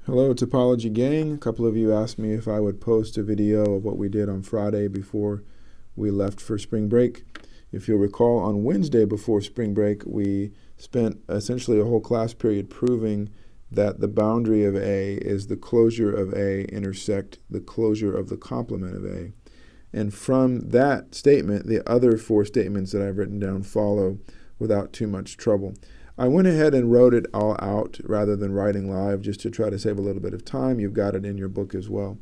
Hello, Topology gang. A couple of you asked me if I would post a video of what we did on Friday before we left for spring break. If you'll recall, on Wednesday before spring break, we spent essentially a whole class period proving that the boundary of A is the closure of A intersect the closure of the complement of A. And from that statement, the other four statements that I've written down follow without too much trouble. I went ahead and wrote it all out rather than writing live just to try to save a little bit of time. You've got it in your book as well.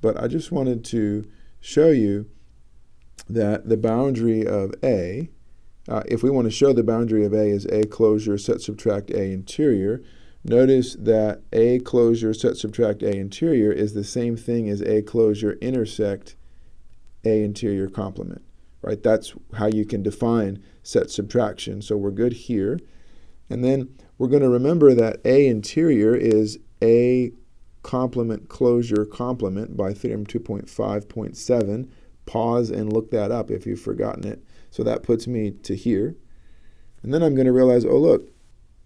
But I just wanted to show you that the boundary of A, if we want to show the boundary of A is A closure set subtract A interior, notice that A closure set subtract A interior is the same thing as A closure intersect A interior complement, right? That's how you can define set subtraction. So we're good here. And then we're going to remember that A interior is A complement closure complement by theorem 2.5.7. Pause and look that up if you've forgotten it. So that puts me to here. And then I'm going to realize, oh look,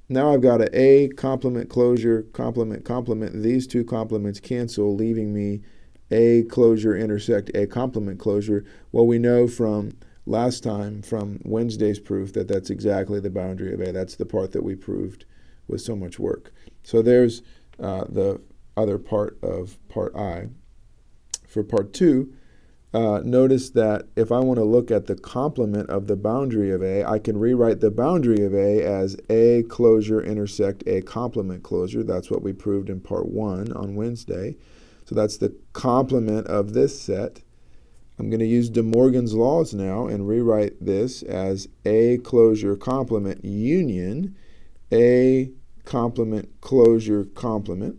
now I've got an A complement closure complement complement. These two complements cancel, leaving me A closure intersect A complement closure. Well, we know from last time, from Wednesday's proof, that that's exactly the boundary of A. That's the part that we proved with so much work. So there's the other part of part I. For part 2, notice that if I want to look at the complement of the boundary of A, I can rewrite the boundary of A as A closure intersect A complement closure. That's what we proved in part 1 on Wednesday. So that's the complement of this set. I'm going to use De Morgan's laws now and rewrite this as A closure complement union A complement closure complement.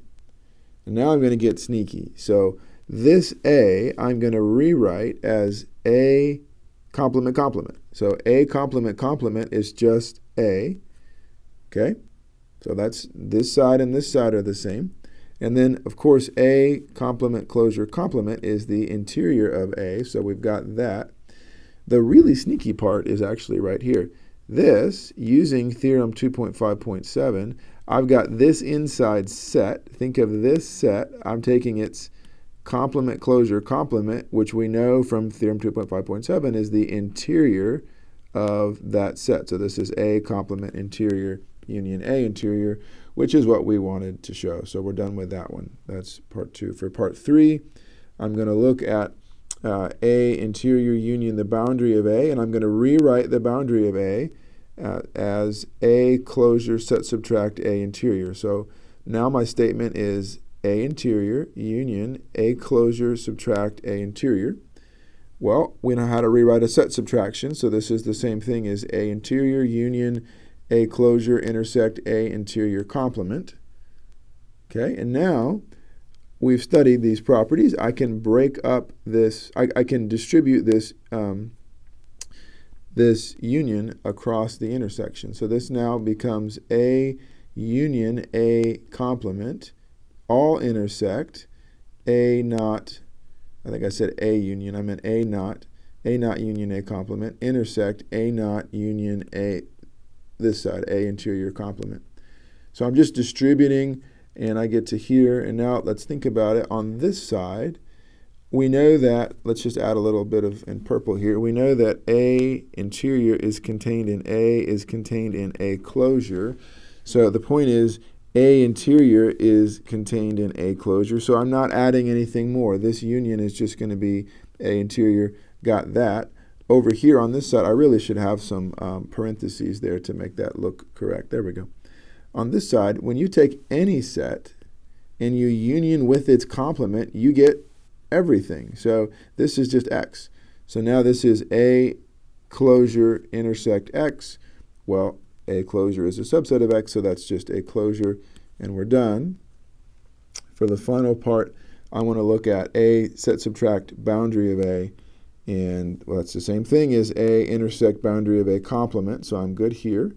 And now I'm going to get sneaky. So this A I'm going to rewrite as A complement complement. So A complement complement is just A. Okay? So that's this side and this side are the same. And then, of course, A complement closure complement is the interior of A, so we've got that. The really sneaky part is actually right here. This, using theorem 2.5.7, I've got this inside set. Think of this set. I'm taking its complement closure complement, which we know from theorem 2.5.7 is the interior of that set. So this is A complement interior union A interior, which is what we wanted to show. So we're done with that one. That's part 2. For part 3, I'm going to look at A interior union the boundary of A, and I'm going to rewrite the boundary of A as A closure set subtract A interior. So now my statement is A interior union A closure subtract A interior. Well, we know how to rewrite a set subtraction, so this is the same thing as A interior union A closure intersect A interior complement. Okay, and now we've studied these properties. I can break up this, I can distribute this, this union across the intersection. So this now becomes A union A complement, all intersect, A naught, I think I said A union, I meant A naught union A complement, intersect A naught union A, this side, A interior complement. So I'm just distributing, and I get to here, and now let's think about it. On this side, we know that, let's just add a little bit of in purple here, we know that A interior is contained in A closure. So the point is, A interior is contained in A closure, so I'm not adding anything more. This union is just going to be A interior, got that. Over here on this side, I really should have some parentheses there to make that look correct. There we go. On this side, when you take any set and you union with its complement, you get everything. So this is just X. So now this is A closure intersect X. Well, A closure is a subset of X, so that's just A closure, and we're done. For the final part, I want to look at A set subtract boundary of A. And well, that's the same thing as A intersect boundary of A complement, so I'm good here.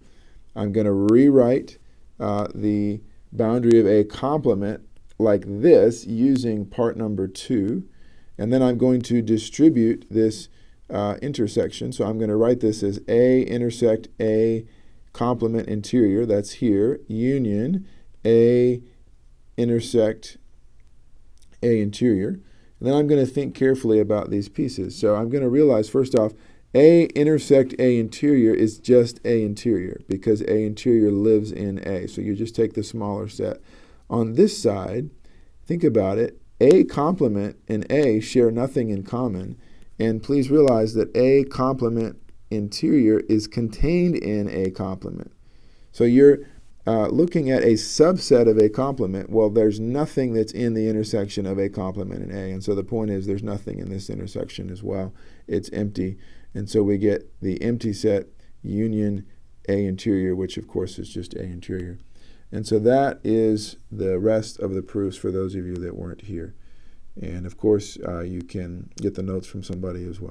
I'm going to rewrite the boundary of A complement like this using part number 2. And then I'm going to distribute this intersection. So I'm going to write this as A intersect A complement interior, that's here, union A intersect A interior. And then I'm going to think carefully about these pieces. So I'm going to realize, first off, A intersect A interior is just A interior because A interior lives in A. So you just take the smaller set. On this side, think about it. A complement and A share nothing in common. And please realize that A complement interior is contained in A complement. So you're looking at a subset of A complement. Well, there's nothing that's in the intersection of A complement and A. And so the point is there's nothing in this intersection as well. It's empty. And so we get the empty set union A interior, which of course is just A interior. And so that is the rest of the proofs for those of you that weren't here. And of course, you can get the notes from somebody as well.